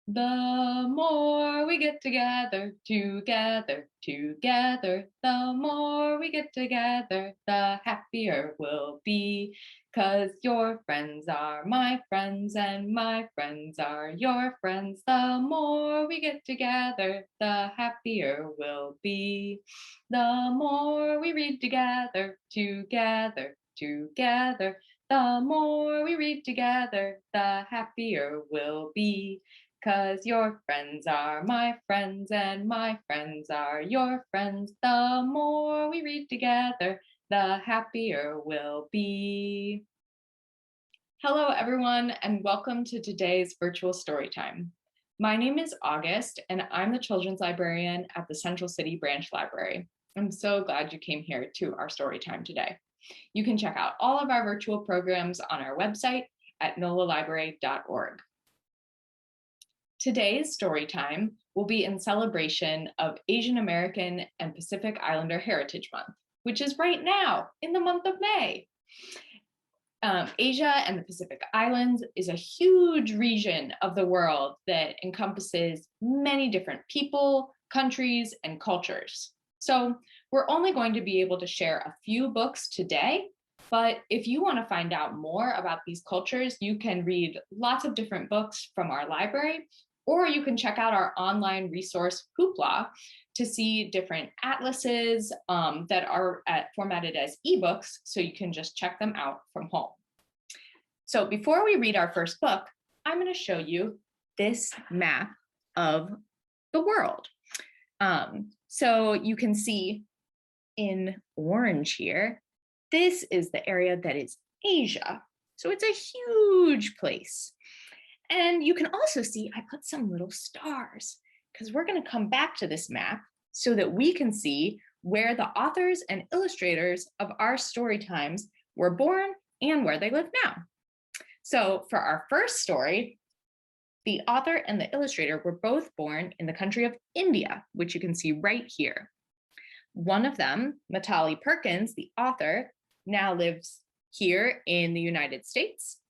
The more we get together, together, together, the more we get together, the happier we'll be. 'Cause your friends are my friends and my friends are your friends. The more we get together, the happier we'll be. The more we read together, together, together, the more we read together, the happier we'll be. 'Cause your friends are my friends and my friends are your friends. The more we read together, the happier we'll be. Hello, everyone, and welcome to today's virtual story time. My name is August, and I'm the children's librarian at the Central City Branch Library. I'm so glad you came here to our story time today. You can check out all of our virtual programs on our website at NOLALibrary.org. Today's story time will be in celebration of Asian American and Pacific Islander Heritage Month, which is right now in the month of May. Asia and the Pacific Islands is a huge region of the world that encompasses many different people, countries, and cultures. So we're only going to be able to share a few books today, but if you want to find out more about these cultures, you can read lots of different books from our library, or you can check out our online resource, Hoopla, to see different atlases that are formatted as ebooks, so you can just check them out from home. So before we read our first book, I'm going to show you this map of the world. So you can see in orange here, this is the area that is Asia. So it's a huge place. And you can also see I put some little stars because we're going to come back to this map so that we can see where the authors and illustrators of our story times were born and where they live now. So for our first story, the author and the illustrator were both born in the country of India, which you can see right here. One of them, Mitali Perkins, the author, now lives here in the United States.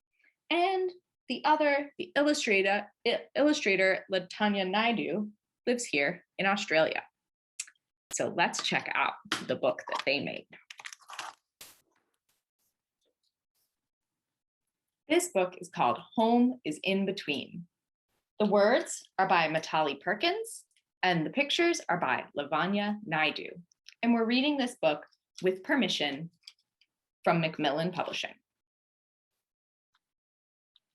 And the other, the illustrator Lavanya Naidu, lives here in Australia. So let's check out the book that they made. This book is called Home is in Between. The words are by Mitali Perkins, and the pictures are by Lavanya Naidu. And we're reading this book with permission from Macmillan Publishing.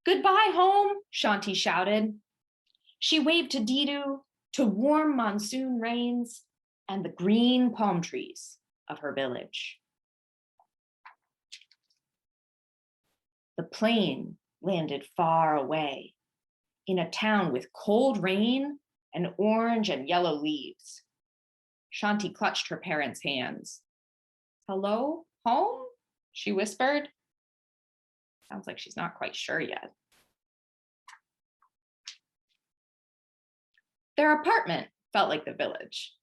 "Goodbye, home," Shanti shouted. She waved to Didu, to warm monsoon rains and the green palm trees of her village. The plane landed far away in a town with cold rain and orange and yellow leaves. Shanti clutched her parents' hands. "Hello, home?" she whispered. Sounds like she's not quite sure yet. Their apartment felt like the village.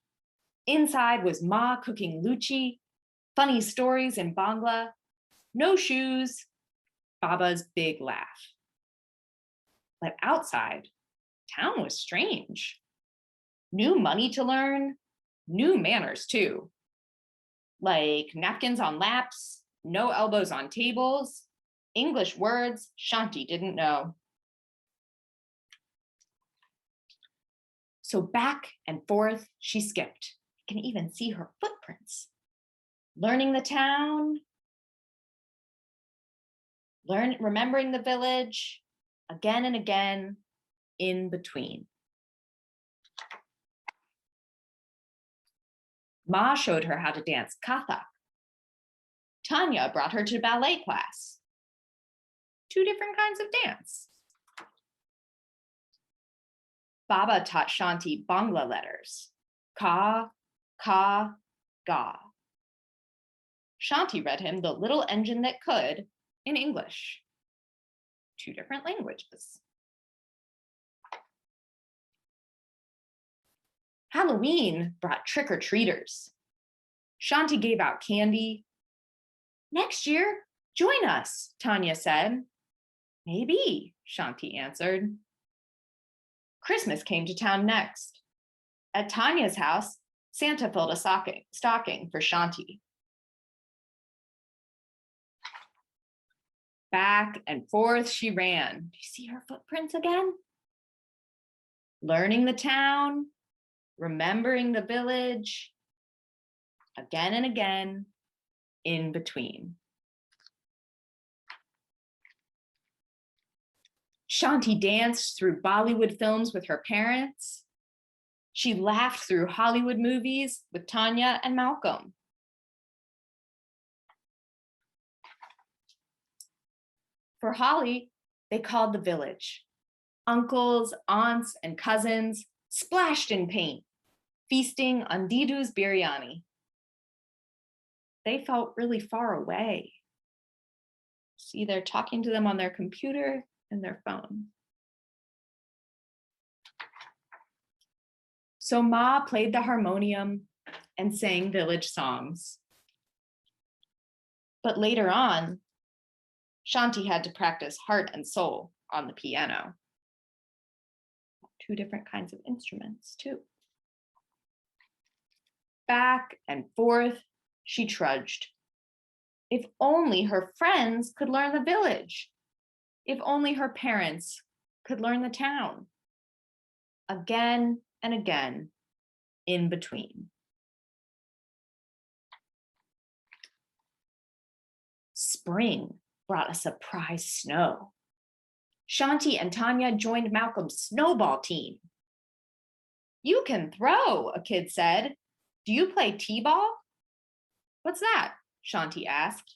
Inside was Ma cooking luchi, funny stories in Bangla, no shoes, Baba's big laugh. But outside, town was strange. New money to learn, new manners too. Like napkins on laps, no elbows on tables, English words Shanti didn't know. So back and forth she skipped. You can even see her footprints. Learning the town, remembering the village, again and again, in between. Ma showed her how to dance Kathak. Tanya brought her to ballet class. 2 different kinds of dance. Baba taught Shanti Bangla letters. Ka, ka, ga. Shanti read him The Little Engine That Could in English. 2 different languages. Halloween brought trick-or-treaters. Shanti gave out candy. "Next year, join us," Tanya said. "Maybe," Shanti answered. Christmas came to town next. At Tanya's house, Santa filled a stocking for Shanti. Back and forth she ran. Do you see her footprints again? Learning the town, remembering the village, again and again, in between. Shanti danced through Bollywood films with her parents. She laughed through Hollywood movies with Tanya and Malcolm. For Holly, they called the village. Uncles, aunts, and cousins splashed in paint, feasting on Didu's biryani. They felt really far away. See, they're talking to them on their computer and their phone. So Ma played the harmonium and sang village songs. But later on, Shanti had to practice heart and soul on the piano. Two different kinds of instruments, too. Back and forth, she trudged. If only her friends could learn the village. If only her parents could learn the town. Again and again, in between. Spring brought a surprise snow. Shanti and Tanya joined Malcolm's snowball team. You can throw, a kid said. Do you play t-ball? What's that? Shanti asked.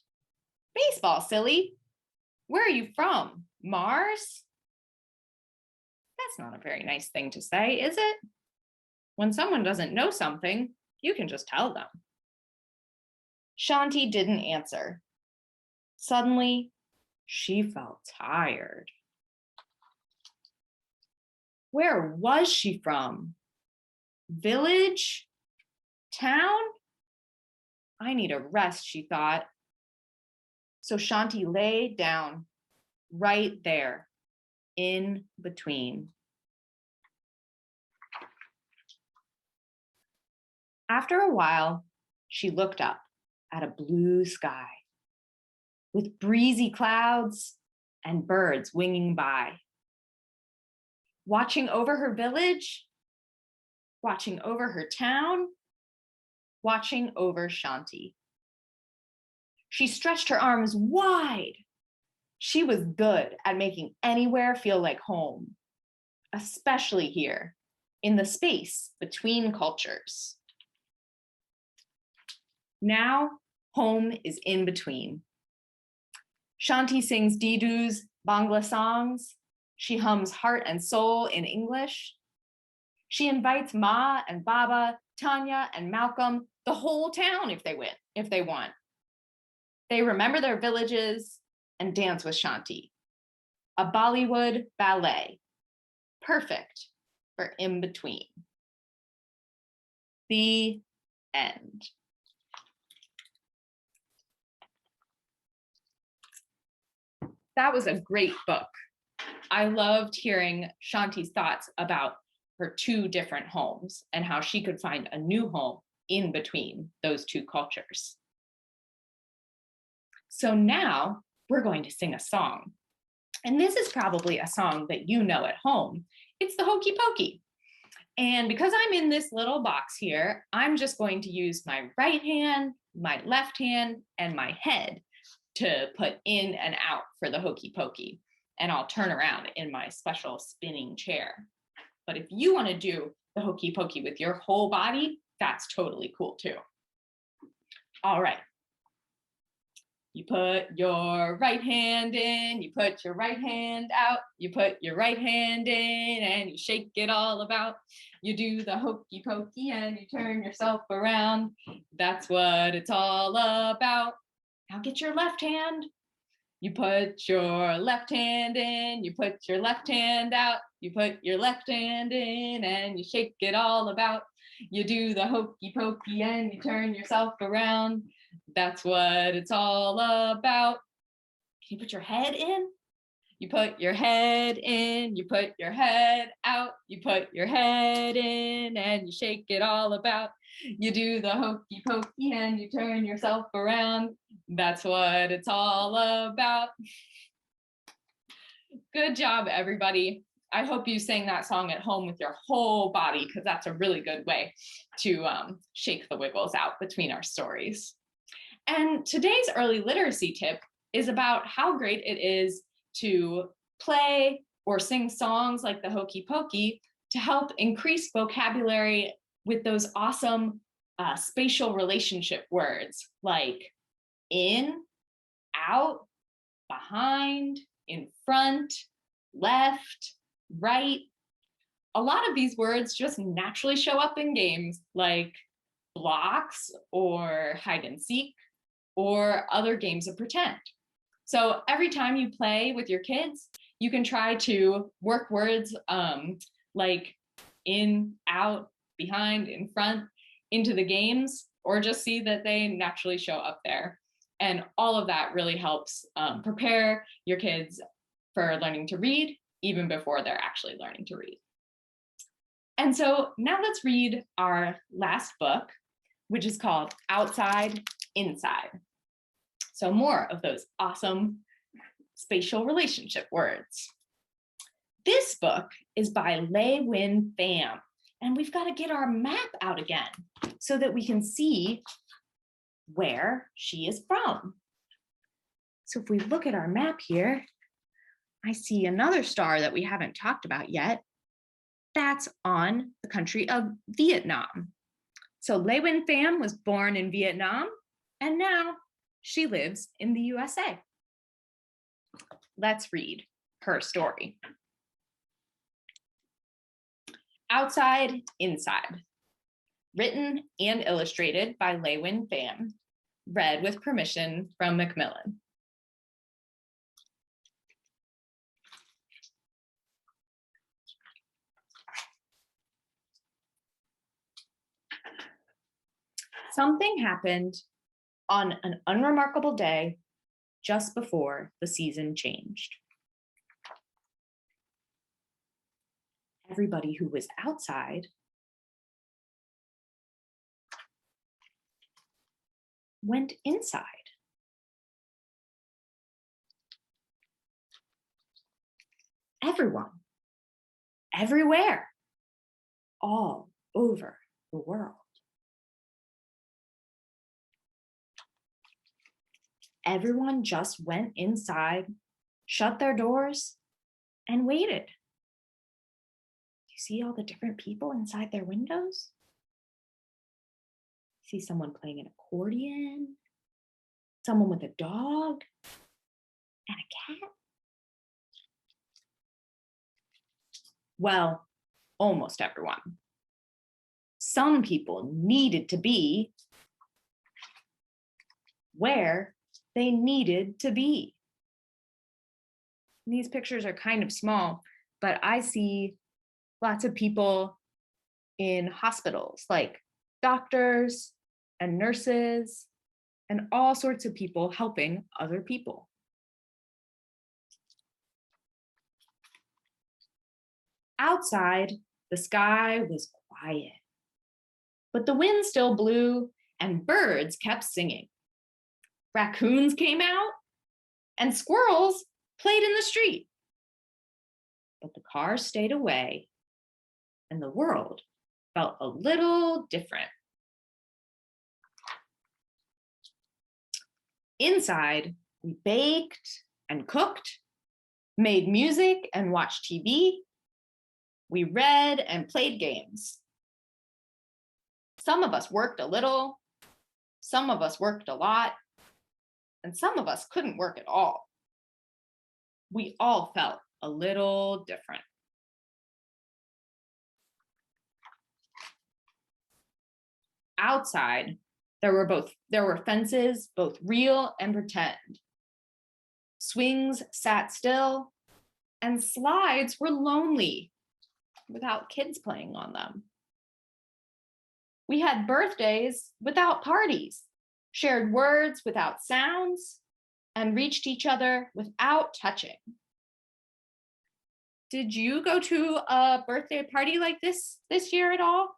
Baseball, silly. Where are you from? Mars? That's not a very nice thing to say, is it? When someone doesn't know something, you can just tell them. Shanti didn't answer. Suddenly, she felt tired. Where was she from? Village? Town? I need a rest, she thought. So Shanti lay down right there, in between. After a while, she looked up at a blue sky with breezy clouds and birds winging by. Watching over her village, watching over her town, watching over Shanti. She stretched her arms wide. She was good at making anywhere feel like home, especially here in the space between cultures. Now, home is in between. Shanti sings Didu's Bangla songs. She hums heart and soul in English. She invites Ma and Baba, Tanya and Malcolm, the whole town if they want. They remember their villages and dance with Shanti. A Bollywood ballet, perfect for in between. The end. That was a great book. I loved hearing Shanti's thoughts about her two different homes and how she could find a new home in between those two cultures. So now we're going to sing a song. And this is probably a song that you know at home. It's the Hokey Pokey. And because I'm in this little box here, I'm just going to use my right hand, my left hand, and my head to put in and out for the Hokey Pokey. And I'll turn around in my special spinning chair. But if you want to do the Hokey Pokey with your whole body, that's totally cool too. All right. You put your right hand in, you put your right hand out, you put your right hand in and you shake it all about. You do the Hokey Pokey and you turn yourself around. That's what it's all about. Now get your left hand. You put your left hand in, you put your left hand out, you put your left hand in and you shake it all about. You do the Hokey Pokey and you turn yourself around. That's what it's all about. Can you put your head in? You put your head in, you put your head out, you put your head in and you shake it all about. You do the hokey pokey and you turn yourself around. That's what it's all about. Good job, everybody. I hope you sang that song at home with your whole body, because that's a really good way to shake the wiggles out between our stories. And today's early literacy tip is about how great it is to play or sing songs like the Hokey Pokey to help increase vocabulary with those awesome spatial relationship words like in, out, behind, in front, left, right. A lot of these words just naturally show up in games like blocks or hide and seek or other games of pretend. So every time you play with your kids, you can try to work words like in, out, behind, in front into the games, or just see that they naturally show up there. And all of that really helps prepare your kids for learning to read even before they're actually learning to read. And so now let's read our last book, which is called Outside, Inside. So more of those awesome spatial relationship words. This book is by LeUyen Pham, and we've got to get our map out again so that we can see where she is from. So if we look at our map here, I see another star that we haven't talked about yet. That's on the country of Vietnam. So LeUyen Pham was born in Vietnam, and now she lives in the USA. Let's read her story. Outside, Inside. Written and illustrated by LeUyen Pham. Read with permission from Macmillan. Something happened on an unremarkable day just before the season changed. Everybody who was outside went inside. Everyone, everywhere, all over the world. Everyone just went inside, shut their doors, and waited. You see all the different people inside their windows? See someone playing an accordion, someone with a dog, and a cat. Well, almost everyone. Some people needed to be where they needed to be. These pictures are kind of small, but I see lots of people in hospitals, like doctors and nurses and all sorts of people helping other people. Outside, the sky was quiet, but the wind still blew and birds kept singing. Raccoons came out and squirrels played in the street. But the cars stayed away and the world felt a little different. Inside, we baked and cooked, made music and watched TV. We read and played games. Some of us worked a little, some of us worked a lot, and some of us couldn't work at all. We all felt a little different. Outside, there were fences, both real and pretend. Swings sat still, and slides were lonely without kids playing on them. We had birthdays without parties, shared words without sounds, and reached each other without touching. Did you go to a birthday party like this year at all?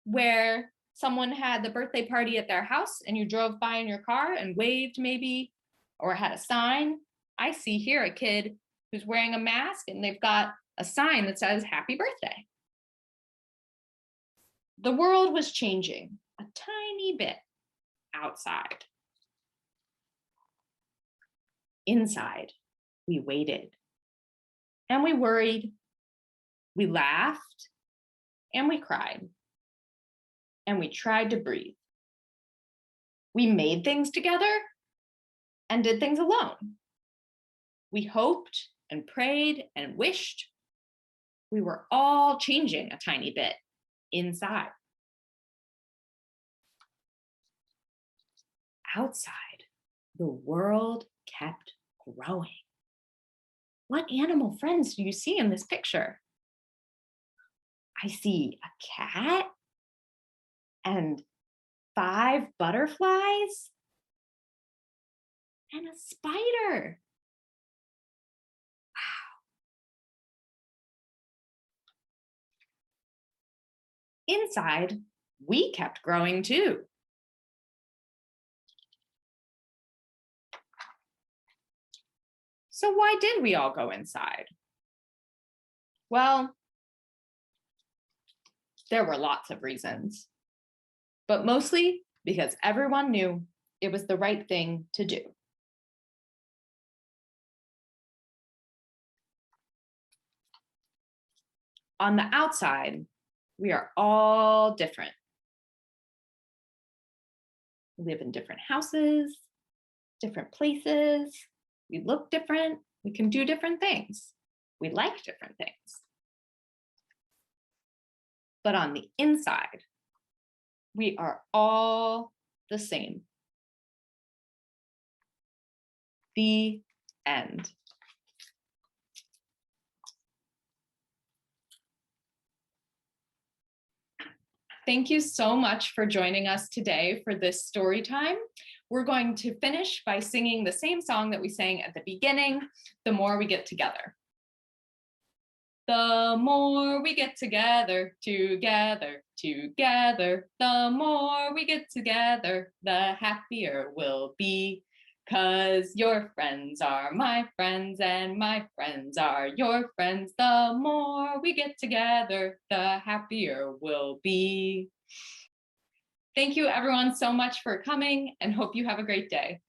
Where someone had the birthday party at their house and you drove by in your car and waved maybe, or had a sign? I see here a kid who's wearing a mask and they've got a sign that says happy birthday. The world was changing a tiny bit outside. Inside, we waited and we worried, we laughed and we cried, and we tried to breathe. We made things together and did things alone. We hoped and prayed and wished. We were all changing a tiny bit inside. Outside, the world kept growing. What animal friends do you see in this picture? I see a cat and 5 butterflies and a spider. Wow. Inside, we kept growing too. So why did we all go inside? Well, there were lots of reasons, but mostly because everyone knew it was the right thing to do. On the outside, we are all different. We live in different houses, different places. We look different. We can do different things. We like different things. But on the inside, we are all the same. The end. Thank you so much for joining us today for this story time. We're going to finish by singing the same song that we sang at the beginning, The More We Get Together. The more we get together, together, together, the more we get together, the happier we'll be. 'Cause your friends are my friends and my friends are your friends. The more we get together, the happier we'll be. Thank you everyone so much for coming and hope you have a great day.